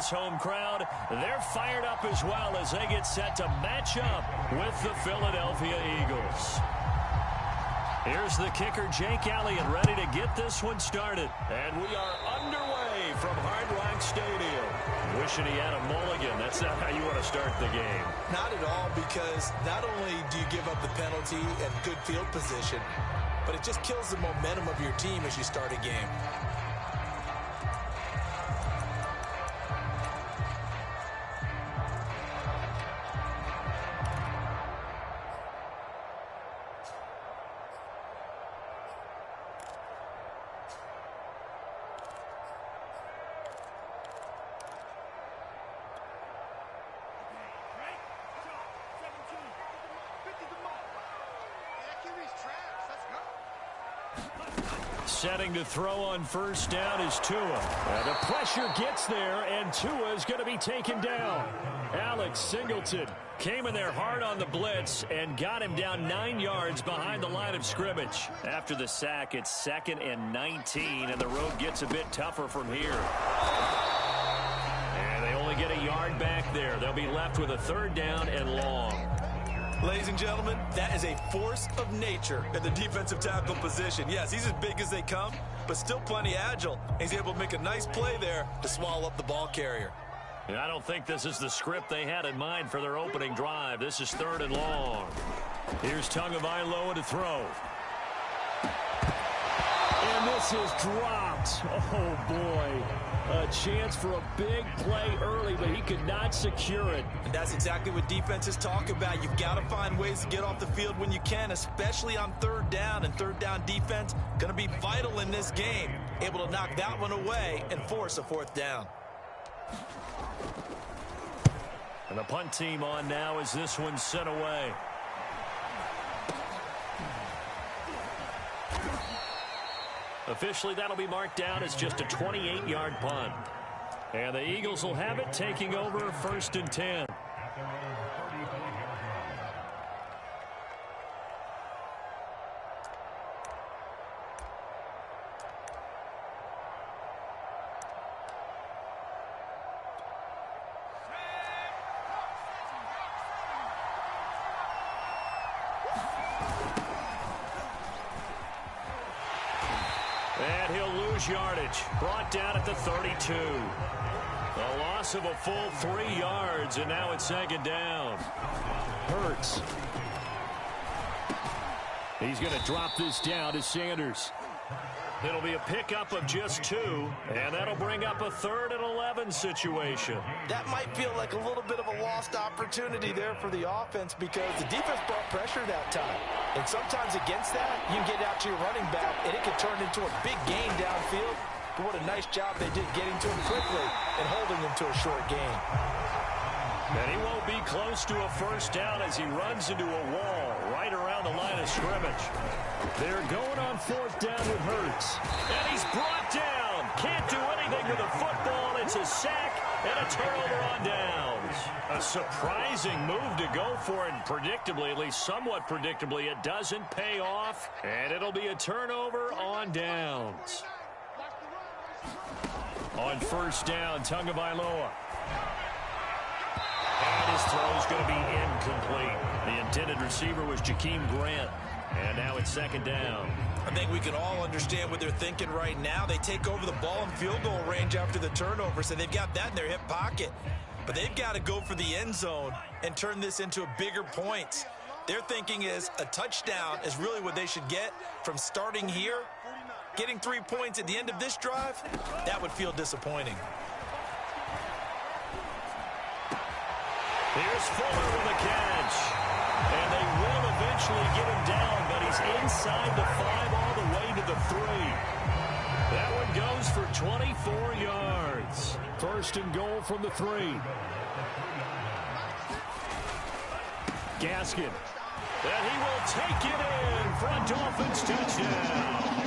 this home crowd, they're fired up as well as they get set to match up with the Philadelphia Eagles. Here's the kicker, Jake Elliott, ready to get this one started. And we are underway from Hard Rock Stadium. Wishing he had a mulligan. That's not how you want to start the game. Not at all, because not only do you give up the penalty and good field position, but it just kills the momentum of your team as you start a game. Setting to throw on first down is Tua. The pressure gets there, and Tua is going to be taken down. Alex Singleton came in there hard on the blitz and got him down 9 yards behind the line of scrimmage. After the sack, it's 2nd and 19, and the road gets a bit tougher from here. And they only get a yard back there. They'll be left with a 3rd down and long. Ladies and gentlemen, that is a force of nature in the defensive tackle position. Yes, he's as big as they come, but still plenty agile. He's able to make a nice play there to swallow up the ball carrier. And I don't think this is the script they had in mind for their opening drive. This is 3rd and long. Here's Tagovailoa to throw. And this is dropped. Oh, boy. A chance for a big play early, but he could not secure it. And that's exactly what defenses talk about. You've got to find ways to get off the field when you can, especially on 3rd down. And 3rd down defense going to be vital in this game. Able to knock that one away and force a 4th down. And the punt team on now as this one's sent away. Officially, that'll be marked down as just a 28-yard punt. And the Eagles will have it, taking over 1st and 10. And he'll lose yardage. Brought down at the 32. A loss of a full 3 yards, and now it's 2nd down. Hurts. He's going to drop this down to Sanders. It'll be a pickup of just 2, and that'll bring up a 3rd and 11 situation. That might feel like a little bit of a lost opportunity there for the offense because the defense brought pressure that time. And sometimes against that, you can get out to your running back, and it can turn into a big gain downfield. But what a nice job they did getting to him quickly and holding him to a short gain. And he won't be close to a 1st down as he runs into a wall right around the line of scrimmage. They're going on 4th down with Hurts. And he's brought down. Can't do anything with the football. It's a sack and a turnover on downs. A surprising move to go for it. And predictably, at least somewhat predictably, it doesn't pay off. And it'll be a turnover on downs. On 1st down, Tagovailoa. And his throw is going to be incomplete. The intended receiver was Jakeem Grant. And now it's 2nd down. I think we can all understand what they're thinking right now. They take over the ball in field goal range after the turnover, so they've got that in their hip pocket. But they've got to go for the end zone and turn this into a bigger point. Their thinking is a touchdown is really what they should get from starting here. Getting 3 points at the end of this drive, that would feel disappointing. Here's Fuller with a catch. And they will eventually get him down, but he's inside the 5 all the way to the 3. That one goes for 24 yards. 1st and goal from the 3. Gaskin. And he will take it in for a Dolphins touchdown.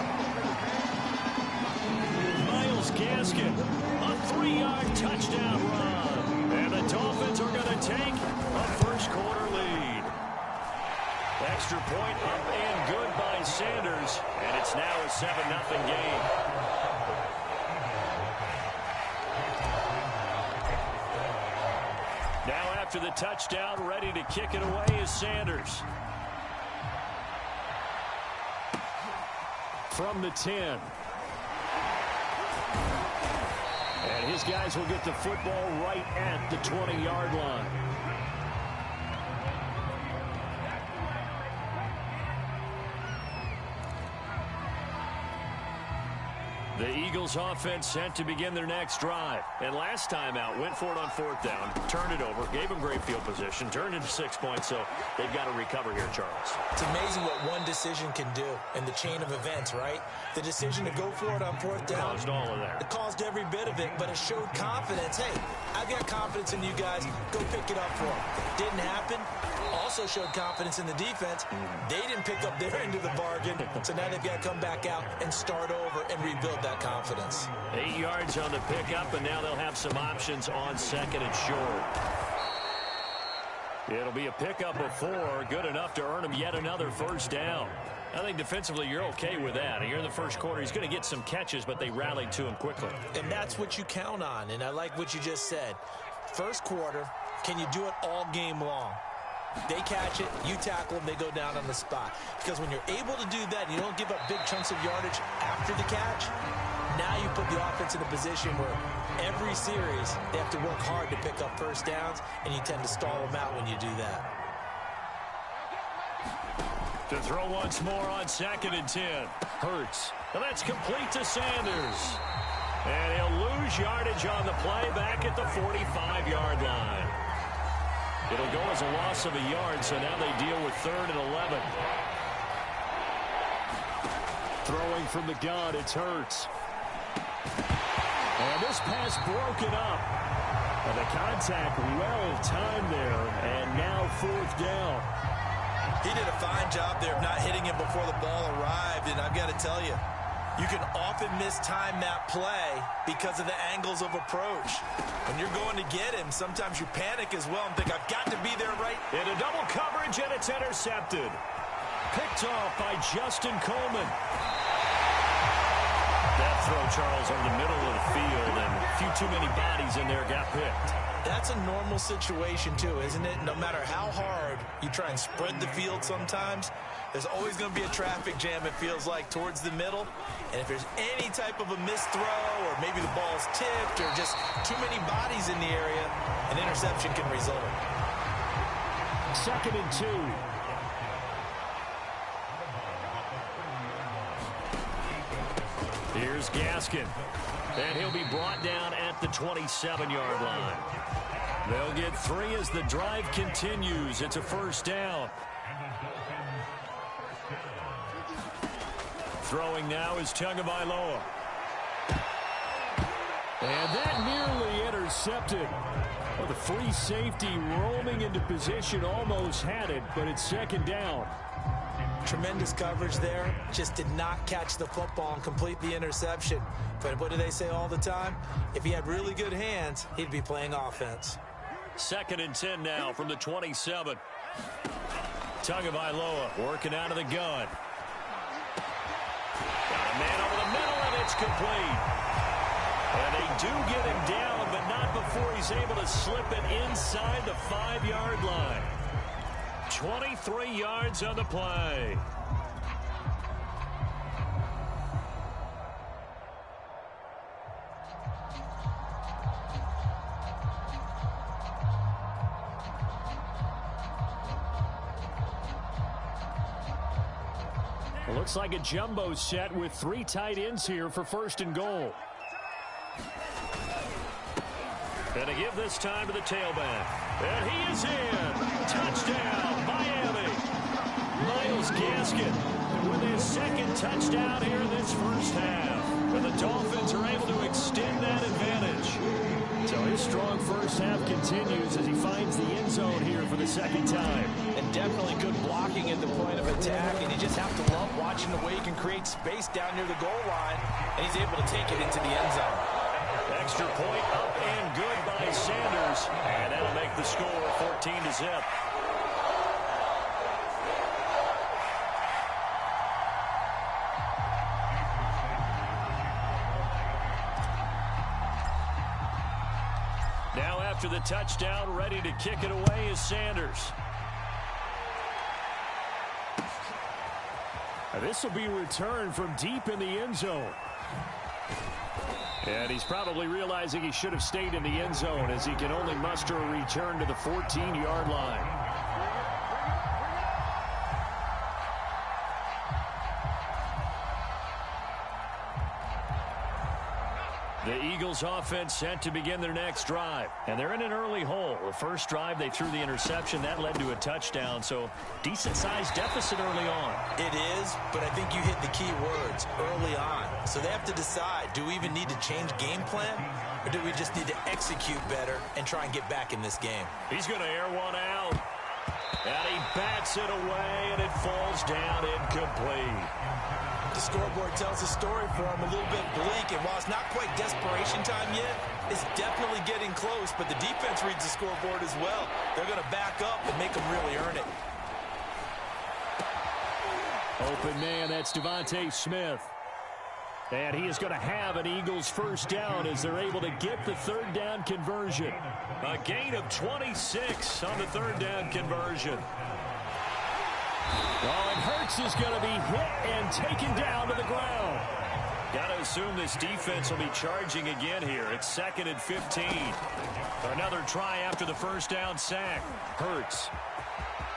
Myles Gaskin, a 3-yard touchdown run. And the Dolphins are going to take a 1st quarter lead. Extra point up and good by Sanders. And it's now a 7-0 game. after the touchdown. Ready to kick it away is Sanders. From the 10. And his guys will get the football right at the 20-yard line. The Eagles offense set to begin their next drive. And last time out, went for it on 4th down, turned it over, gave them great field position, turned into 6 points, so they've got to recover here, Charles. It's amazing what one decision can do in the chain of events, right? The decision to go for it on 4th down. Caused all of that. It caused every bit of it, but it showed confidence. Hey, I've got confidence in you guys. Go pick it up for them. Didn't happen. Also showed confidence in the defense. They didn't pick up their end of the bargain, so now they've got to come back out and start over and rebuild that confidence. 8 yards on the pickup, and now they'll have some options on 2nd and short. It'll be a pickup of 4, good enough to earn him yet another 1st down. I think defensively you're okay with that. Here in the first quarter, he's going to get some catches, but they rallied to him quickly. And that's what you count on, and I like what you just said. First quarter, can you do it all game long? They catch it, you tackle them, they go down on the spot. Because when you're able to do that and you don't give up big chunks of yardage after the catch, now you put the offense in a position where every series they have to work hard to pick up 1st downs, and you tend to stall them out when you do that. To throw once more on 2nd and 10. Hurts. And that's complete to Sanders. And he'll lose yardage on the play back at the 45-yard line. It'll go as a loss of a yard, so now they deal with 3rd and 11. Throwing from the gun, it's Hurts. And this pass broken up. And the contact well timed there, and now 4th down. He did a fine job there of not hitting him before the ball arrived, and I've got to tell you, you can often mistime that play because of the angles of approach. When you're going to get him, sometimes you panic as well and think, I've got to be there right. In a double coverage, and it's intercepted. Picked off by Justin Coleman. That throw, Charles, over the middle of the field, and a few too many bodies in there got picked. That's a normal situation, too, isn't it? No matter how hard you try and spread the field sometimes, there's always going to be a traffic jam, it feels like, towards the middle. And if there's any type of a missed throw, or maybe the ball's tipped, or just too many bodies in the area, an interception can result. 2nd and 2. Here's Gaskin. And he'll be brought down at the 27-yard line. They'll get 3 as the drive continues. It's a 1st down. Throwing now is Tagovailoa. And that nearly intercepted. Well, the free safety roaming into position almost had it, but it's 2nd down. Tremendous coverage there. Just did not catch the football and complete the interception. But what do they say all the time? If he had really good hands, he'd be playing offense. 2nd and 10 now from the 27. Tagovailoa working out of the gun. Got a man over the middle, and it's complete. And they do get him down, but not before he's able to slip it inside the 5-yard line. 23 yards on the play. It looks like a jumbo set with 3 tight ends here for 1st and goal. And to give this time to the tailback. And he is in. Touchdown, Miami. Myles Gaskin with his 2nd touchdown here in this 1st half. And the Dolphins are able to extend that advantage. So his strong 1st half continues as he finds the end zone here for the 2nd time. And definitely good blocking at the point of attack. And you just have to love watching the way he can create space down near the goal line. And he's able to take it into the end zone. Extra point up and good by Sanders. And that'll make the score 14-0. Now after the touchdown, ready to kick it away is Sanders. This will be returned from deep in the end zone. And he's probably realizing he should have stayed in the end zone as he can only muster a return to the 14-yard line. The Eagles offense set to begin their next drive. And they're in an early hole. The first drive, they threw the interception. That led to a touchdown. So decent-sized deficit early on. It is, but I think you hit the key words, early on. So they have to decide, do we even need to change game plan? Or do we just need to execute better and try and get back in this game? He's going to air one out. And he bats it away, and it falls down incomplete. The scoreboard tells a story for him, a little bit bleak, and while it's not quite desperation time yet, it's definitely getting close, but the defense reads the scoreboard as well. They're going to back up and make them really earn it. Open man, that's Devontae Smith. And he is going to have an Eagles first down as they're able to get the third down conversion. A gain of 26 on the third down conversion. Oh, and Hurts is going to be hit and taken down to the ground. Got to assume this defense will be charging again here. It's 2nd and 15. Another try after the first down sack. Hurts.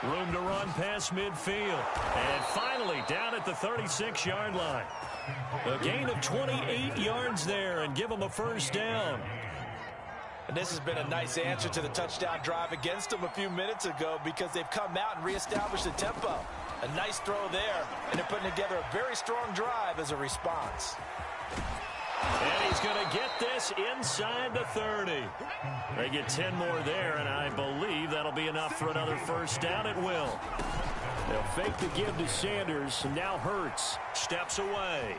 Room to run past midfield. And finally down at the 36-yard line. A gain of 28 yards there and give them a first down. And this has been a nice answer to the touchdown drive against them a few minutes ago because they've come out and reestablished the tempo. A nice throw there, and they're putting together a very strong drive as a response. And he's going to get this inside the 30. They get 10 more there, and I believe that'll be enough for another first down. It will. They'll fake the give to Sanders, and now Hurts steps away.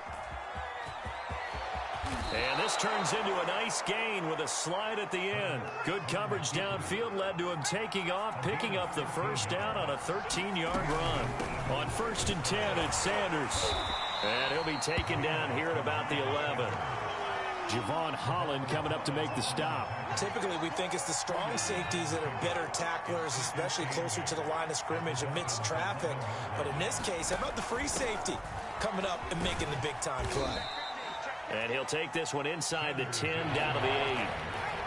And this turns into a nice gain with a slide at the end. Good coverage downfield led to him taking off, picking up the first down on a 13-yard run. On 1st and 10, it's Sanders. And he'll be taken down here at about the 11. Javon Holland coming up to make the stop. Typically, we think it's the strong safeties that are better tacklers, especially closer to the line of scrimmage amidst traffic. But in this case, how about the free safety coming up and making the big-time play? And he'll take this one inside the 10, down to the 8.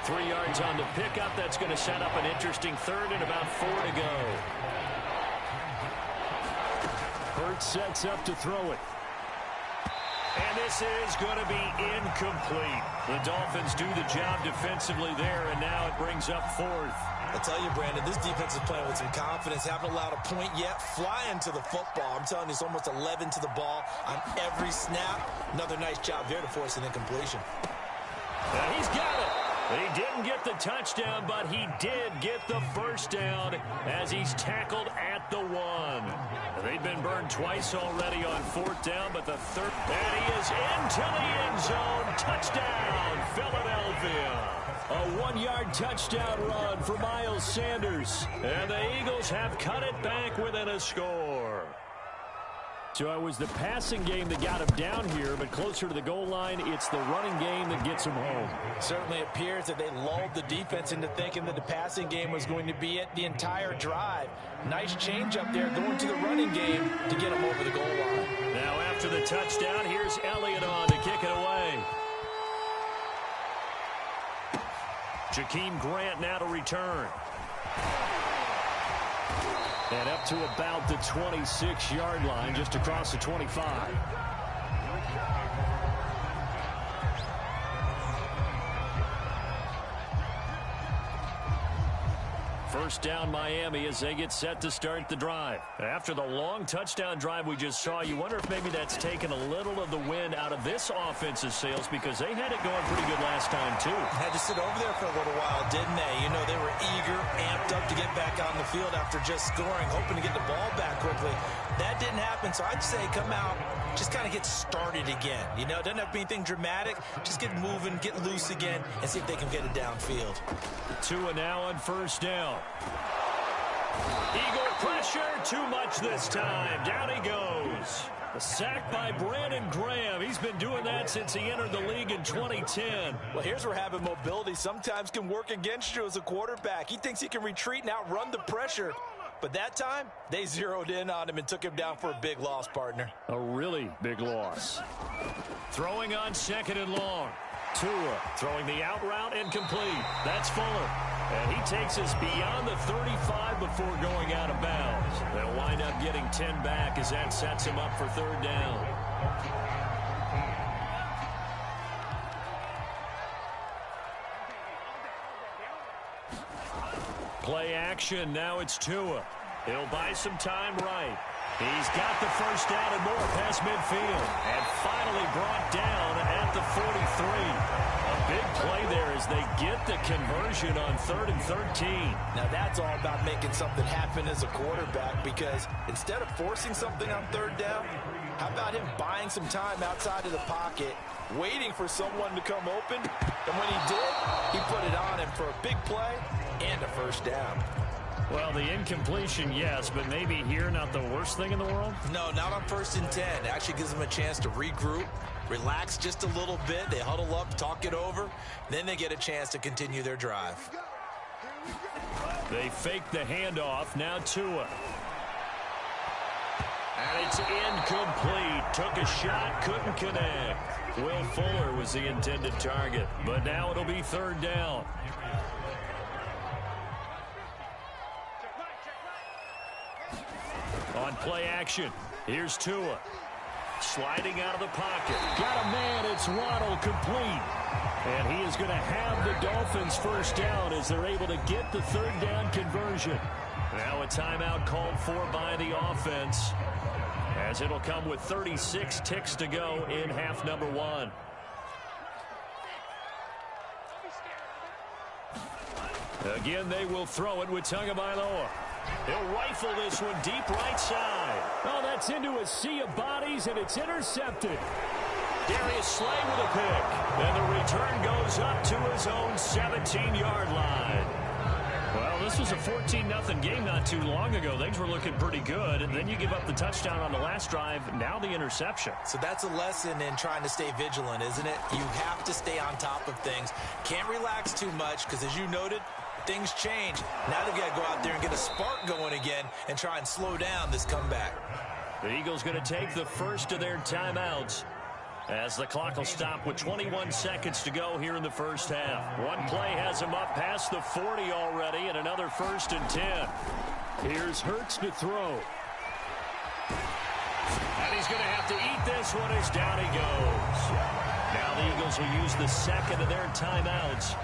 3 yards on the pickup. That's going to set up an interesting third and about 4 to go. Hurts sets up to throw it. And this is going to be incomplete. The Dolphins do the job defensively there, and now it brings up 4th. I tell you, Brandon, this defense is playing with some confidence. Haven't allowed a point yet. Flying to the football. I'm telling you, it's almost 11 to the ball on every snap. Another nice job there to force an incompletion. And he's got it. He didn't get the touchdown, but he did get the first down as he's tackled at the 1. They've been burned twice already on 4th down, but the third. And he is into the end zone. Touchdown, Philadelphia. A 1-yard touchdown run for Miles Sanders. And the Eagles have cut it back within a score. So it was the passing game that got him down here, but closer to the goal line, it's the running game that gets him home. Certainly appears that they lulled the defense into thinking that the passing game was going to be it the entire drive. Nice change up there going to the running game to get him over the goal line. Now after the touchdown, here's Elliott on to kick it away. Jakeem Grant now to return. And up to about the 26-yard line, just across the 25. First down Miami as they get set to start the drive. After the long touchdown drive we just saw, you wonder if maybe that's taken a little of the wind out of this offense's sails because they had it going pretty good last time too. Had to sit over there for a little while, didn't they? You know, they were eager, amped up to get back on the field after just scoring, hoping to get the ball back quickly. That didn't happen, so I'd say come out, just kind of get started again. You know, it doesn't have to be anything dramatic. Just get moving, get loose again, and see if they can get it downfield. Tua now on first down. Eagle pressure, too much this time. Down he goes. A sack by Brandon Graham. He's been doing that since he entered the league in 2010. Well, here's where having mobility sometimes can work against you as a quarterback. He thinks he can retreat and outrun the pressure. But that time, they zeroed in on him and took him down for a big loss, partner. A really big loss. Throwing on 2nd and long. Tua throwing the out route and complete. That's Fuller. And he takes us beyond the 35 before going out of bounds. They'll wind up getting 10 back as that sets him up for 3rd down. Play action. Now it's Tua. He'll buy some time right. He's got the first down and more past midfield. And finally brought down at the 43. A big play there as they get the conversion on 3rd and 13. Now that's all about making something happen as a quarterback, because instead of forcing something on 3rd down, how about him buying some time outside of the pocket, waiting for someone to come open, and when he did, he put it on him for a big play and a first down. Well, the incompletion, yes, but maybe here not the worst thing in the world? No, not on 1st and 10. It actually gives them a chance to regroup, relax just a little bit. They huddle up, talk it over. Then they get a chance to continue their drive. They fake the handoff. Now Tua. And it's incomplete. Took a shot, couldn't connect. Will Fuller was the intended target, but now it'll be 3rd down. On play action, here's Tua. Sliding out of the pocket. Got a man, it's Waddle, complete. And he is going to have the Dolphins first down as they're able to get the 3rd down conversion. Now a timeout called for by the offense, as it'll come with 36 ticks to go in half number 1. Again, they will throw it with Tagovailoa. He'll rifle this one deep right side. Oh, that's into a sea of bodies, and it's intercepted. Darius Slay with a pick. And the return goes up to his own 17-yard line. Well, this was a 14-0 game not too long ago. Things were looking pretty good, and then you give up the touchdown on the last drive, now the interception. So that's a lesson in trying to stay vigilant, isn't it? You have to stay on top of things. Can't relax too much, because as you noted, things change. Now they've got to go out there and get a spark going again and try and slow down this comeback. The Eagles going to take the first of their timeouts as the clock will stop with 21 seconds to go here in the first half. One play has him up past the 40 already, and another 1st and 10. Here's Hurts to throw. And he's going to have to eat this one as down he goes. Now the Eagles will use the second of their timeouts,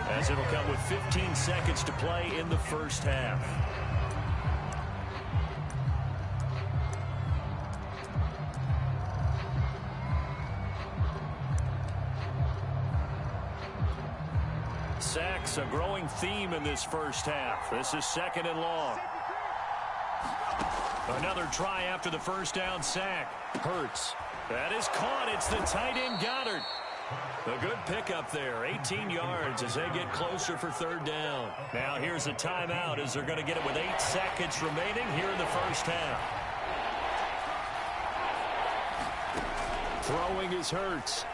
as it'll come with 15 seconds to play in the first half. Sacks, a growing theme in this first half. This is 2nd and long. Another try after the first down sack. Hurts. That is caught. It's the tight end Goddard. A good pickup there. 18 yards as they get closer for 3rd down. Now here's a timeout as they're going to get it with 8 seconds remaining here in the first half. Throwing is Hurts.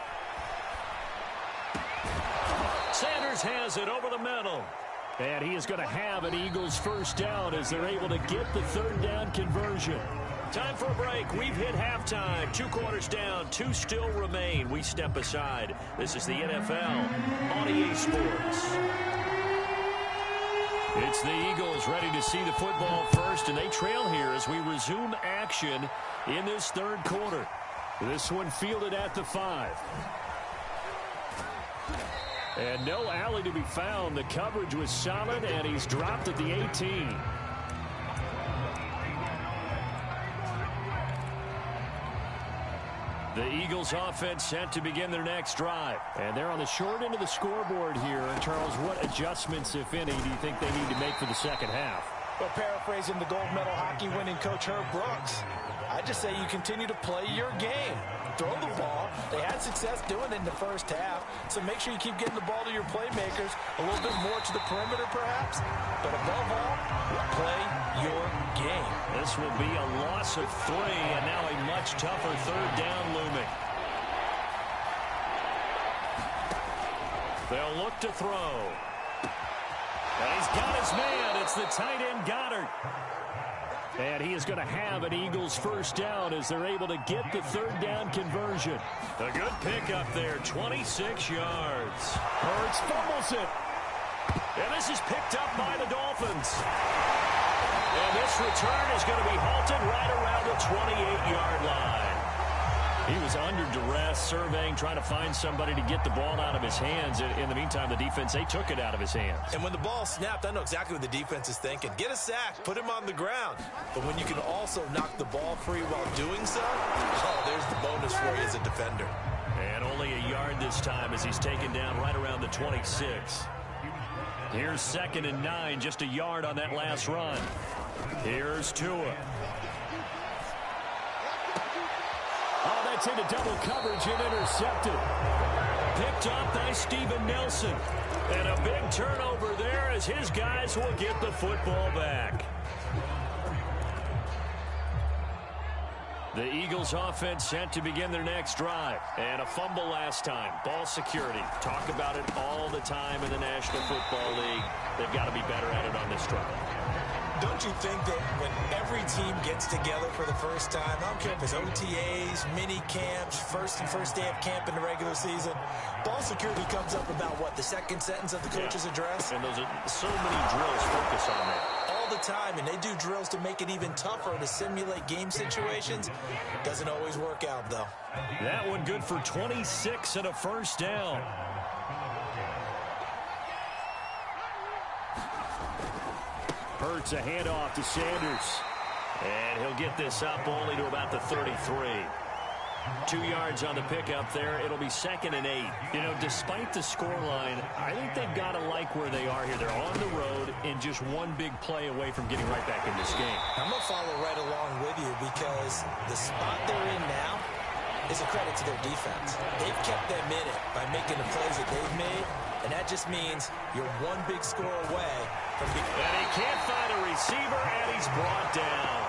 Sanders has it over the middle. And he is going to have an Eagles first down as they're able to get the 3rd down conversion. Time for a break. We've hit halftime. 2 quarters down. 2 still remain. We step aside. This is the NFL on EA Sports. It's the Eagles ready to see the football first, and they trail here as we resume action in this 3rd quarter. This one fielded at the 5. And no alley to be found. The coverage was solid, and he's dropped at the 18. The Eagles offense set to begin their next drive. And they're on the short end of the scoreboard here. Charles, what adjustments, if any, do you think they need to make for the second half? Well, paraphrasing the gold medal hockey winning coach Herb Brooks, I just say you continue to play your game. throw the ball. They had success doing it in the first half, so make sure you keep getting the ball to your playmakers, a little bit more to the perimeter perhaps, but above all, play your game. This will be a loss of 3, and now a much tougher third down looming. They'll look to throw. And he's got his man. It's the tight end Goddard. And he is going to have an Eagles first down as they're able to get the third down conversion. A good pickup there, 26 yards. Hurts fumbles it. And this is picked up by the Dolphins. And this return is going to be halted right around the 28-yard line. He was under duress, surveying, trying to find somebody to get the ball out of his hands. In the meantime, the defense, they took it out of his hands. And when the ball snapped, I know exactly what the defense is thinking. Get a sack, put him on the ground. But when you can also knock the ball free while doing so, oh, there's the bonus for you as a defender. And only a yard this time as he's taken down right around the 26. Here's 2nd and 9, just a yard on that last run. Here's Tua. Oh, that's into double coverage and intercepted. Picked up by Steven Nelson. And a big turnover there as his guys will get the football back. The Eagles offense set to begin their next drive. And a fumble last time. Ball security. Talk about it all the time in the National Football League. They've got to be better at it on this drive. Don't you think that when every team gets together for the first time, I don't care if it's OTAs, mini camps, first day of camp in the regular season, ball security comes up about, what, the second sentence of the coach's address? And those are so many drills focus on that. All the time, and they do drills to make it even tougher to simulate game situations. Doesn't always work out, though. That one good for 26 and a first down. Hurts a handoff to Sanders. And he'll get this up only to about the 33. 2 yards on the pickup there. It'll be 2nd and 8. You know, despite the scoreline, I think they've got to like where they are here. They're on the road and just one big play away from getting right back in this game. I'm going to follow right along with you because the spot they're in now is a credit to their defense. They've kept them in it by making the plays that they've made, and that just means you're one big score away from being... And he can't find a receiver, and he's brought down.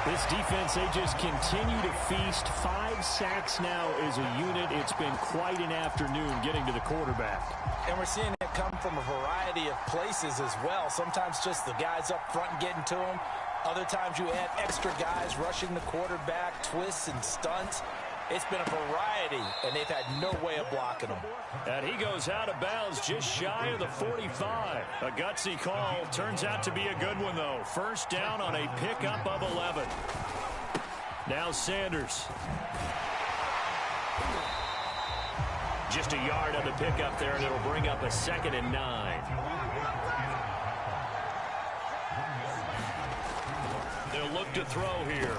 This defense, they just continue to feast. 5 sacks now as a unit. It's been quite an afternoon getting to the quarterback. And we're seeing it come from a variety of places as well. Sometimes just the guys up front getting to him. Other times you add extra guys rushing the quarterback, twists and stunts. It's been a variety, and they've had no way of blocking them. And he goes out of bounds just shy of the 45. A gutsy call. Turns out to be a good one, though. First down on a pickup of 11. Now Sanders. Just a yard on the pickup there, and it'll bring up a 2nd and 9. They'll look to throw here.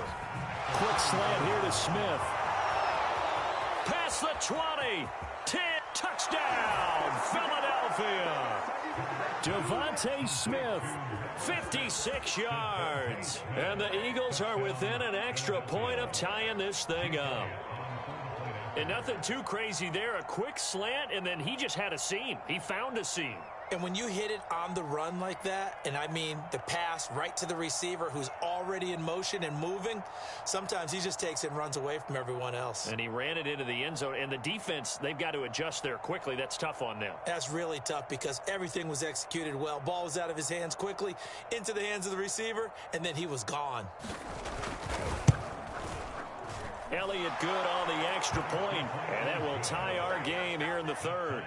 Quick slant here to Smith. Past the 20. 10. Touchdown, Philadelphia. Devontae Smith, 56 yards. And the Eagles are within an extra point of tying this thing up. And nothing too crazy there. A quick slant, and then he just had a seam. He found a seam. And when you hit it on the run like that, and I mean the pass right to the receiver who's already in motion and moving, sometimes he just takes it and runs away from everyone else. And he ran it into the end zone. And the defense, they've got to adjust there quickly. That's tough on them. That's really tough because everything was executed well. Ball was out of his hands quickly, into the hands of the receiver, and then he was gone. Elliott good on the extra point, and that will tie our game here in the third.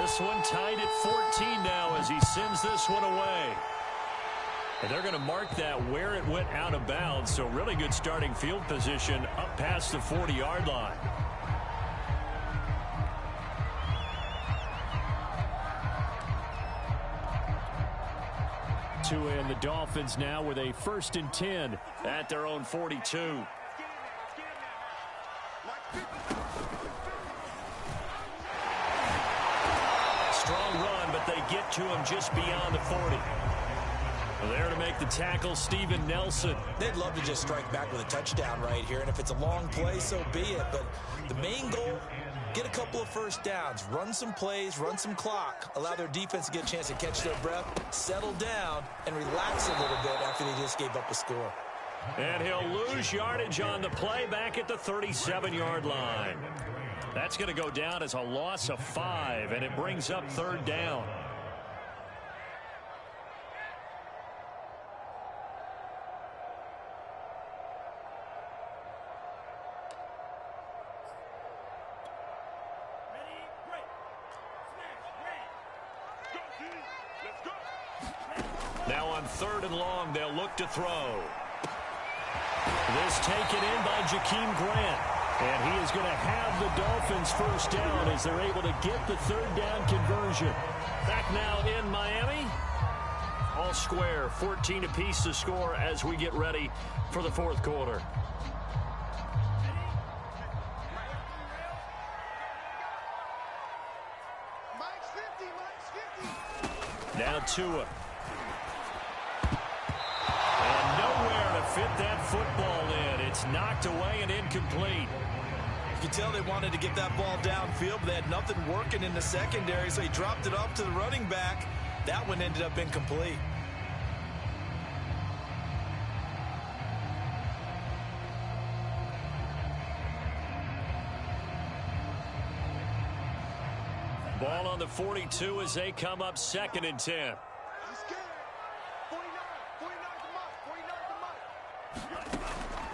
This one tied at 14 now as he sends this one away. And they're going to mark that where it went out of bounds. So really good starting field position up past the 40-yard line. Tua and the Dolphins now with a 1st and 10 at their own 42. Strong run, but they get to him just beyond the 40. There to make the tackle, Steven Nelson. They'd love to just strike back with a touchdown right here, and if it's a long play, so be it. But the main goal, get a couple of first downs, run some plays, run some clock, allow their defense to get a chance to catch their breath, settle down, and relax a little bit after they just gave up a score. And he'll lose yardage on the play back at the 37-yard line. That's going to go down as a loss of 5, and it brings up 3rd down. Now on 3rd and long, they'll look to throw. This taken in by Jakeem Grant. And he is going to have the Dolphins 1st down as they're able to get the 3rd down conversion. Back now in Miami. All square, 14 apiece to score as we get ready for the 4th quarter. Now Tua. And nowhere to fit that football in. It's knocked away and incomplete. You can tell they wanted to get that ball downfield, but they had nothing working in the secondary, so he dropped it off to the running back. That one ended up incomplete. Ball on the 42 as they come up 2nd and 10.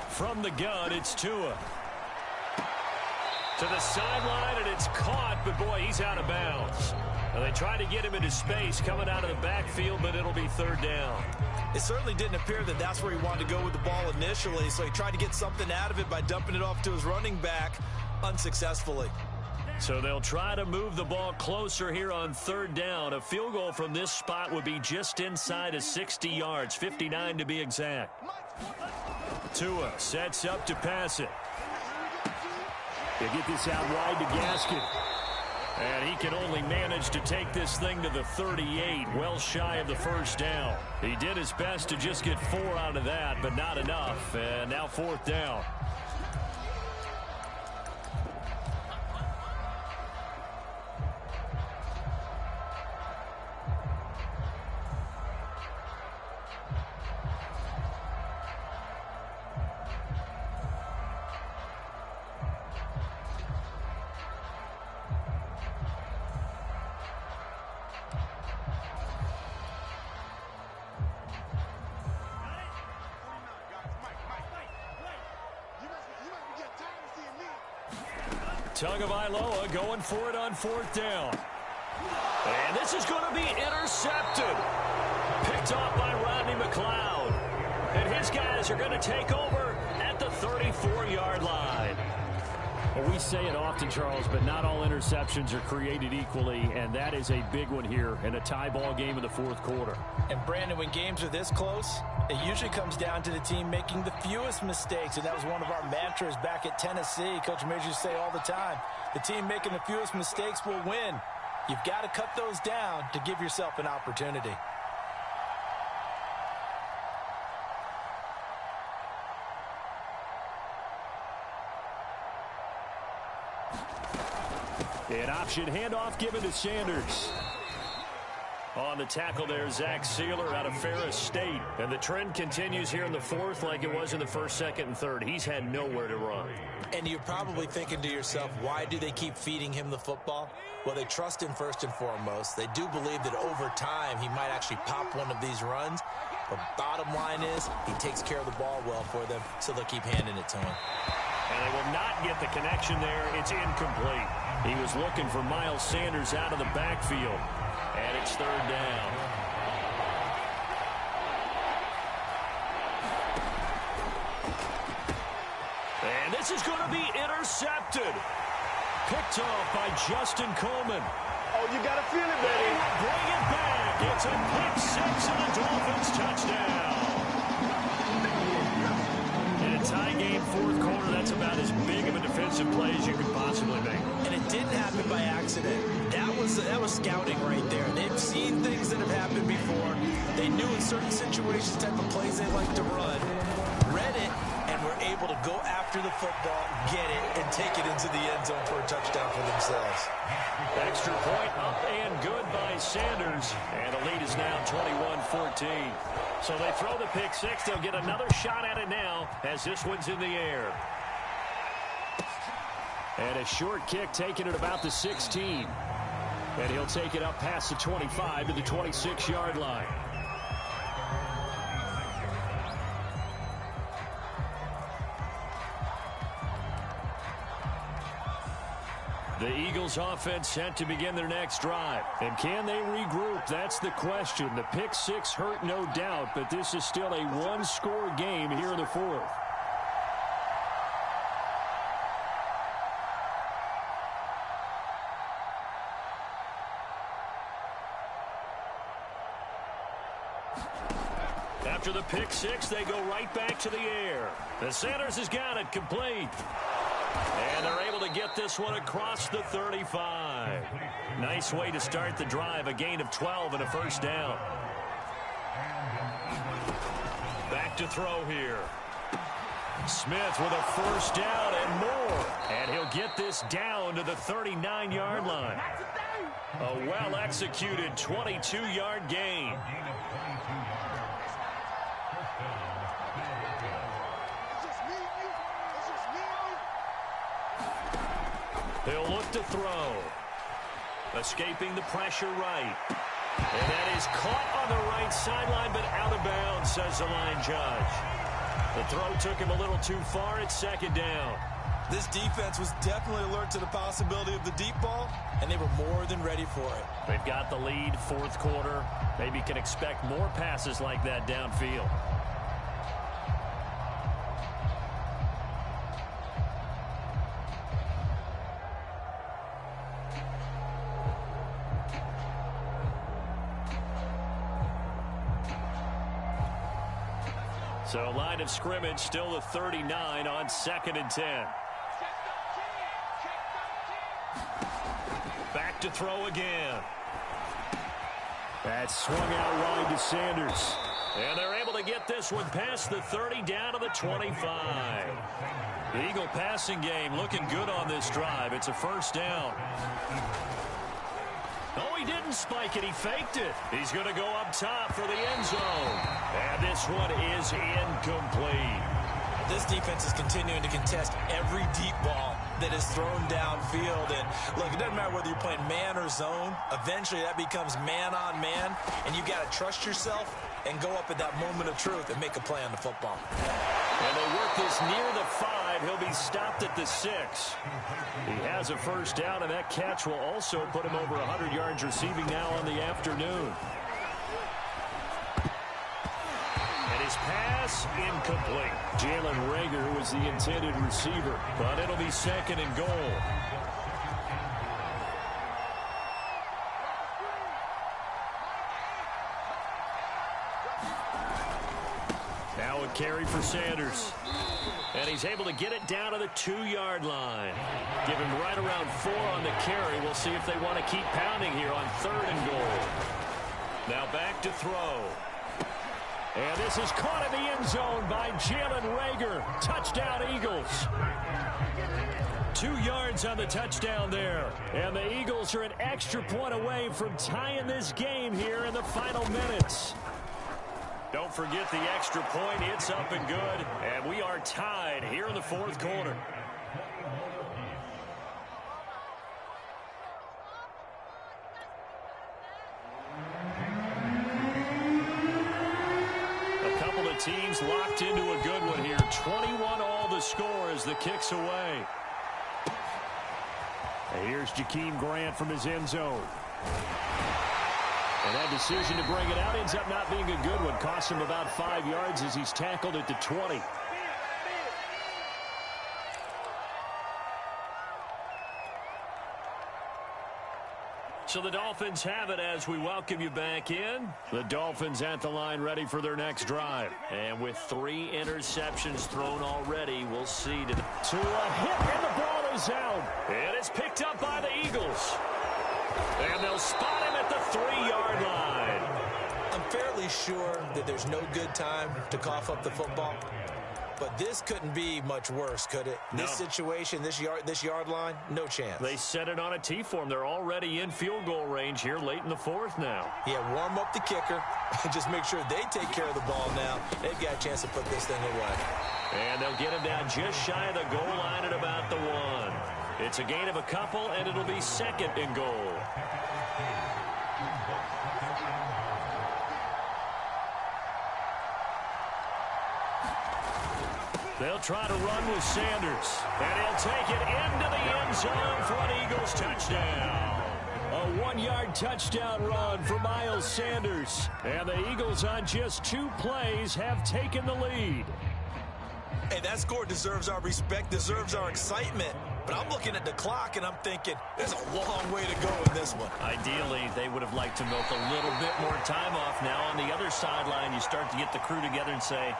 From the gun, it's Tua. To the sideline, and it's caught, but boy, he's out of bounds. Well, they tried to get him into space coming out of the backfield, but it'll be 3rd down. It certainly didn't appear that that's where he wanted to go with the ball initially, so he tried to get something out of it by dumping it off to his running back unsuccessfully. So they'll try to move the ball closer here on 3rd down. A field goal from this spot would be just inside of 60 yards, 59 to be exact. Tua sets up to pass it. They get this out wide to Gaskin. And he can only manage to take this thing to the 38, well shy of the 1st down. He did his best to just get 4 out of that, but not enough. And now 4th down. Tagovailoa going for it on 4th down. And this is going to be intercepted. Picked off by Rodney McLeod. And his guys are going to take over at the 34-yard line. Well, we say it often, Charles, but not all interceptions are created equally, and that is a big one here in a tie ball game in the 4th quarter. And, Brandon, when games are this close, it usually comes down to the team making the fewest mistakes, and that was one of our mantras back at Tennessee. Coach Major used to say all the time, the team making the fewest mistakes will win. You've got to cut those down to give yourself an opportunity. An option handoff given to Sanders. On the tackle there, Zach Sealer out of Ferris State. And the trend continues here in the 4th like it was in the 1st, 2nd, and 3rd. He's had nowhere to run. And you're probably thinking to yourself, why do they keep feeding him the football? Well, they trust him first and foremost. They do believe that over time he might actually pop one of these runs. But bottom line is he takes care of the ball well for them, so they'll keep handing it to him. And they will not get the connection there. It's incomplete. He was looking for Miles Sanders out of the backfield. And it's 3rd down. And this is going to be intercepted. Picked off by Justin Coleman. Oh, You got to feel it, baby. They will bring it back. It's a pick six and a Dolphins touchdown. In a tie game fourth quarter, that's about as big of a defensive play as you could possibly make. And it didn't happen by accident. That was scouting right there. They've seen things that have happened before. They knew in certain situations type of plays they like to run. Read it, and were able to go after the football, get it, and take it into the end zone for a touchdown for themselves. Extra point up and good by Sanders. And the lead is now 21-14. So they throw the pick six. They'll get another shot at it now as this one's in the air. And a short kick taken at about the 16. And he'll take it up past the 25 to the 26-yard line. The Eagles offense set to begin their next drive. And can they regroup? That's the question. The pick six hurt, no doubt, but this is still a one-score game here in the fourth. After the pick six, they go right back to the air. The Sanders has got it complete. And they're able to get this one across the 35. Nice way to start the drive. A gain of 12 and a first down. Back to throw here. Smith with a first down and more. And he'll get this down to the 39-yard line. A well-executed 22-yard gain. He'll look to throw. Escaping the pressure right. And that is caught on the right sideline, but out of bounds, says the line judge. The throw took him a little too far at second down. This defense was definitely alert to the possibility of the deep ball, and they were more than ready for it. They've got the lead, fourth quarter. Maybe can expect more passes like that downfield. So line of scrimmage still the 39 on 2nd and 10. Back to throw again. That swung out wide to Sanders. And they're able to get this one past the 30 down to the 25. The Eagle passing game looking good on this drive. It's a first down. Oh, he didn't spike it. He faked it. He's going to go up top for the end zone. And this one is incomplete. This defense is continuing to contest every deep ball that is thrown downfield. And, look, it doesn't matter whether you're playing man or zone. Eventually, that becomes man-on-man, and you've got to trust yourself and go up at that moment of truth and make a play on the football. And they work this near the 5. He'll be stopped at the 6. He has a first down, and that catch will also put him over 100 yards receiving now on the afternoon. And his pass incomplete. Jalen Reagor was the intended receiver, but it'll be 2nd and goal. Now a carry for Sanders. And he's able to get it down to the 2-yard line. Give him right around 4 on the carry. We'll see if they want to keep pounding here on 3rd and goal. Now back to throw. And this is caught in the end zone by Jalen Reagor. Touchdown, Eagles. 2 yards on the touchdown there. And the Eagles are an extra point away from tying this game here in the final minutes. Don't forget the extra point. It's up and good. And we are tied here in the fourth quarter. A couple of teams locked into a good one here. 21 all the score as the kick's away. And here's Jakeem Grant from his end zone. And that decision to bring it out ends up not being a good one. Costs him about 5 yards as he's tackled at the 20. So the Dolphins have it as we welcome you back in. The Dolphins at the line ready for their next drive. And with 3 interceptions thrown already, we'll see. To a hit, and the ball is out. And it's picked up by the Eagles. And they'll spot him at the 3-yard line. I'm fairly sure that there's no good time to cough up the football. But this couldn't be much worse, could it? No. This situation, this yard line, no chance. They set it on a T for him. They're already in field goal range here late in the 4th now. Yeah, warm up the kicker. Just make sure they take care of the ball now. They've got a chance to put this thing away. And they'll get him down just shy of the goal line at about the 1. It's a gain of a couple, and it'll be 2nd and goal. They'll try to run with Sanders. And he'll take it into the end zone for an Eagles touchdown. A 1-yard touchdown run for Miles Sanders. And the Eagles on just 2 plays have taken the lead. Hey, that score deserves our respect, deserves our excitement. But I'm looking at the clock, and I'm thinking, there's a long way to go in this one. Ideally, they would have liked to milk a little bit more time off. Now, on the other sideline, you start to get the crew together and say,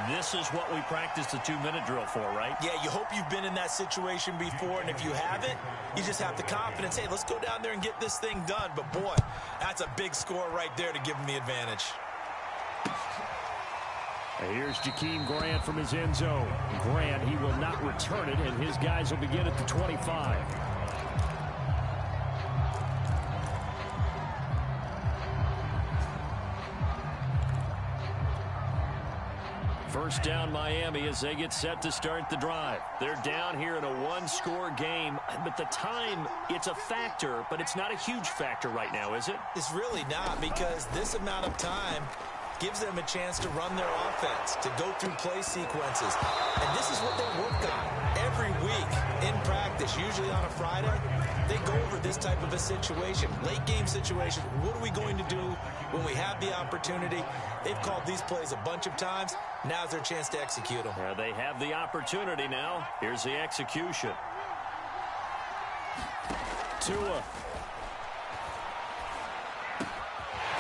this is what we practiced the 2-minute drill for, right? Yeah, you hope you've been in that situation before, and if you haven't, you just have the confidence, hey, let's go down there and get this thing done. But, boy, that's a big score right there to give them the advantage. Here's Jakeem Grant from his end zone. Grant, he will not return it, and his guys will begin at the 25. First down Miami as they get set to start the drive. They're down here in a 1-score game, but the time, it's a factor, but it's not a huge factor right now, is it? It's really not, because this amount of time gives them a chance to run their offense, to go through play sequences. And this is what they work on every week in practice, usually on a Friday. They go over this type of a situation, late game situation. What are we going to do when we have the opportunity? They've called these plays a bunch of times. Now's their chance to execute them. Yeah, they have the opportunity now. Here's the execution. Tua.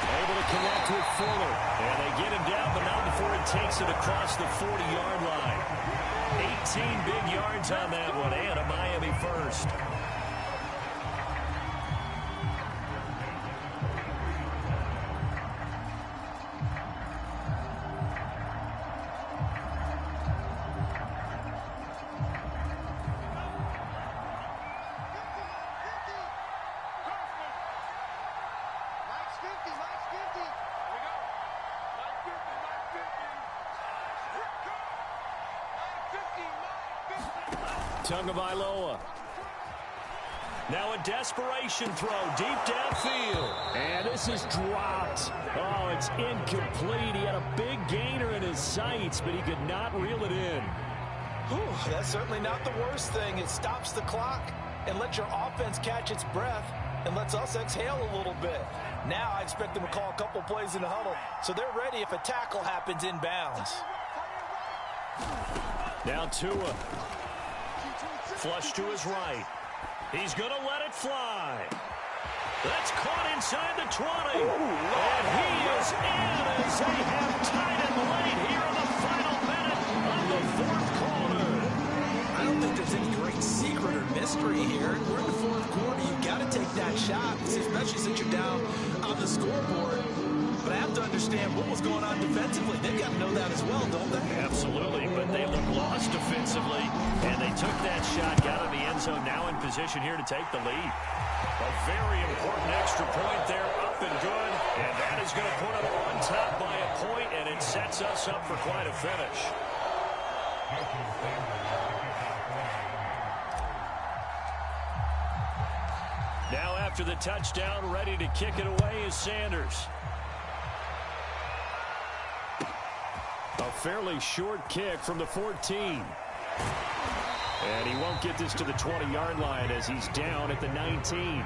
Able to connect with Fuller. And they get him down, but not before he takes it across the 40-yard line. 18 big yards on that one, and a Miami first. Tagovailoa. Now a desperation throw deep downfield. And this is dropped. Oh, it's incomplete. He had a big gainer in his sights, but he could not reel it in. Whew, that's certainly not the worst thing. It stops the clock and lets your offense catch its breath and lets us exhale a little bit. Now I expect them to call a couple plays in the huddle, so they're ready if a tackle happens inbounds. Now Tua. Flush to his right. He's going to let it fly. That's caught inside the 20. And he is in as they have tied it late here in the final minute of the 4th quarter. I don't think there's any great secret or mystery here. We're in the 4th quarter. You've got to take that shot, especially since you're down on the scoreboard. But I have to understand what was going on defensively. They've got to know that as well, don't they? Absolutely, but they look lost defensively, and they took that shot, got in the end zone, now in position here to take the lead. A very important extra point there, up and good, and that is going to put them on top by a point, and it sets us up for quite a finish. Now after the touchdown, ready to kick it away is Sanders. A fairly short kick from the 14. And he won't get this to the 20-yard line as he's down at the 19.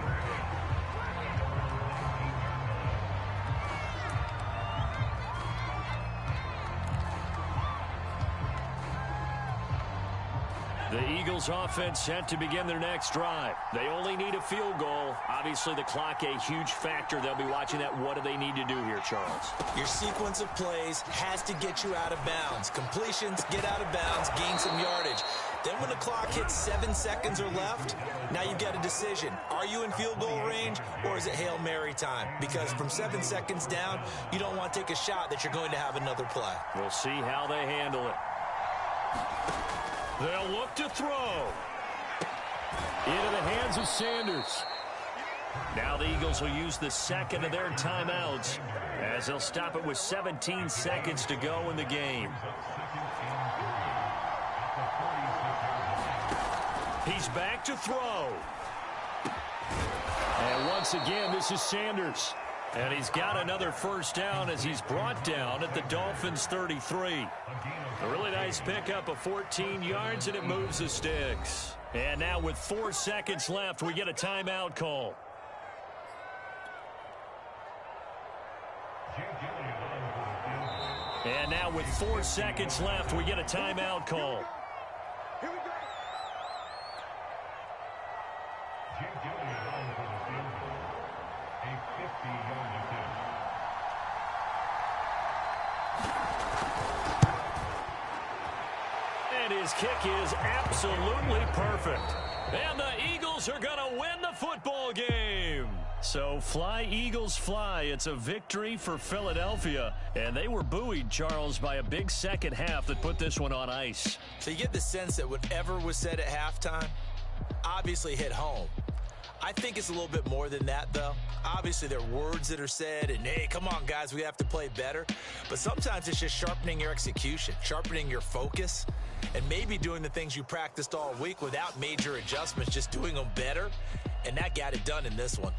The Eagles offense set to begin their next drive. They only need a field goal. Obviously, the clock a huge factor. They'll be watching that. What do they need to do here, Charles? Your sequence of plays has to get you out of bounds. Completions, get out of bounds, gain some yardage. Then when the clock hits 7 seconds or left, now you've got a decision. Are you in field goal range, or is it Hail Mary time? Because from 7 seconds down, you don't want to take a shot that you're going to have another play. We'll see how they handle it. They'll look to throw. Into the hands of Sanders. Now the Eagles will use the second of their timeouts as they'll stop it with 17 seconds to go in the game. He's back to throw. And once again, this is Sanders. And he's got another first down as he's brought down at the Dolphins' 33. A really nice pickup of 14 yards, and it moves the sticks. And now with 4 seconds left, we get a timeout call. And now with 4 seconds left, we get a timeout call. And his kick is absolutely perfect. And the Eagles are going to win the football game. So fly, Eagles, fly. It's a victory for Philadelphia. And they were buoyed, Charles, by a big second half that put this one on ice. So you get the sense that whatever was said at halftime obviously hit home. I think it's a little bit more than that, though. Obviously, there are words that are said, and, hey, come on, guys, we have to play better. But sometimes it's just sharpening your execution, sharpening your focus, and maybe doing the things you practiced all week without major adjustments, just doing them better. And that got it done in this one.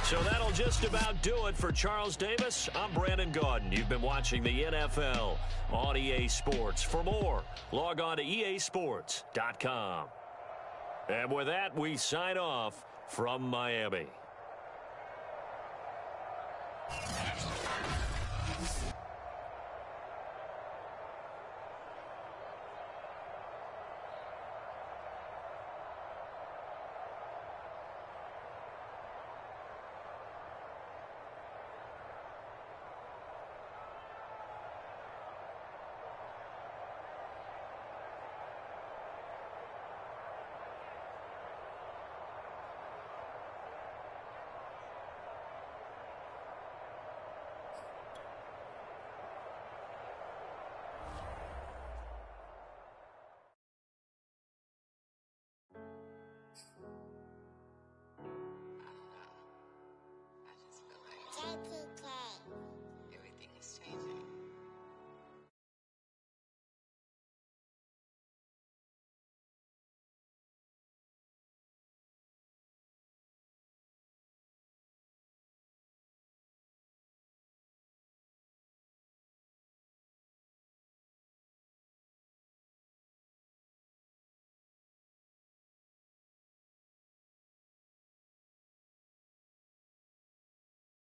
So that'll just about do it for Charles Davis. I'm Brandon Gaudin. You've been watching the NFL on EA Sports. For more, log on to easports.com. And with that, we sign off from Miami.